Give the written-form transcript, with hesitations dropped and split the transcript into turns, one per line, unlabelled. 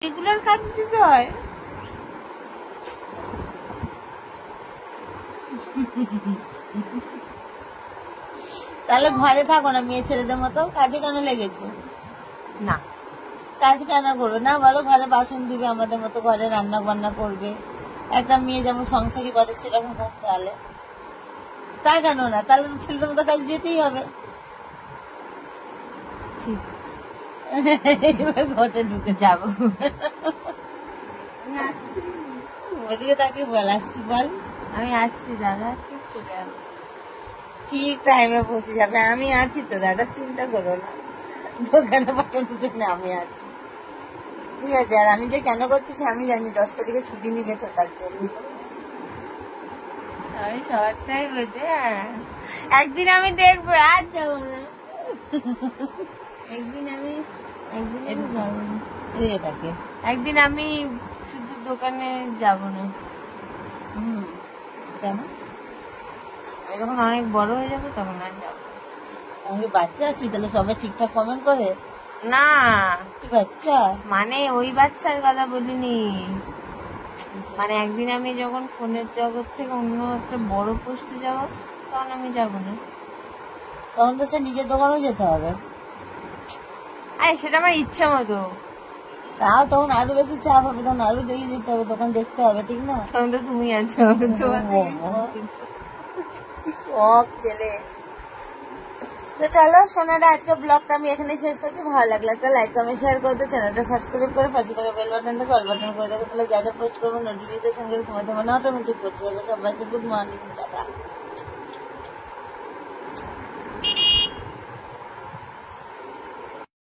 Regular কাজ দিতে হয়।
তাহলে ঘরে থাকো না মেয়ে ছেলেদের মতো, কাজে কেন লেগেছো?
না,
কাজ কেন করবে না বলো? ঘরে বাসন দিবে আমাদের মতো, ঘরে রান্না বান্না করবে, একটা মেয়ে যেমন সংসারী করে সেরকম হোক। তাহলে তা কেন না? তাহলে তো ছেলেদের মতো কাজ যেতেই হবে।
ঠিক,
এবার ঘরে ঢুকে
যাবো।
ওদিকে তাকে বল আসছি, বল
আমি আসছি দাদা, ঠিক চলে যাবো।
ঠিক টাইমে পৌঁছে যাবে। আমি আছি তো দাদা, চিন্তা করো না। দোকানে পাঠানোর জন্য আমি আছি, ঠিক আছে? আর আমি যে কেন করতেছি আমি জানি, 10 তারিখে ছুটি নিবে তো তার জন্য।
আমি সবটাই বোঝে। একদিন আমি দেখবো, আর যাবো না। একদিন আমি যাবো না।
তাকে
একদিন আমি শুধু দোকানে যাব না।
কেন?
আমি যখন অনেক বড় হয়ে যাবো তখন আর যাবো।
আমি বাচ্চা আছি, তাহলে সবাই ঠিকঠাক কমেন্ট করে?
না,
তুই বাচ্চা?
মানে ওই বাচ্চার কথা বলিনি। মানে একদিন আমি যখন ফোনের জগৎ থেকে অন্য একটা বড় পোস্টে যাব, তখন আমি যাব না।
তখন তো সে নিজের দোকানেও যেতে হবে।
আরে সেটা আমার ইচ্ছা মতো।
তাও তখন আরো বেশি চাপ হবে, তখন আরো লেগে যেতে হবে, তখন দেখতে হবে, ঠিক না?
তখন তো তুমি আছো, তোমার
সব ছেলে। তো চলো সোনারা, আজকে ব্লগটা আমি এখানে শেষ করছি। ভালো লাগলে একটা লাইক কমেন্ট শেয়ার করে দিও, চ্যানেলটা সাবস্ক্রাইব করে পাশে থাকা বেল বাটনটা কল বাটন করে দেবো। তাহলে যা যা পোস্ট করবো নোটিফিকেশন করে তোমাদের মনে অটোমেটিক করছে যাবে। সবাইকে গুড মর্নিং, টাটা।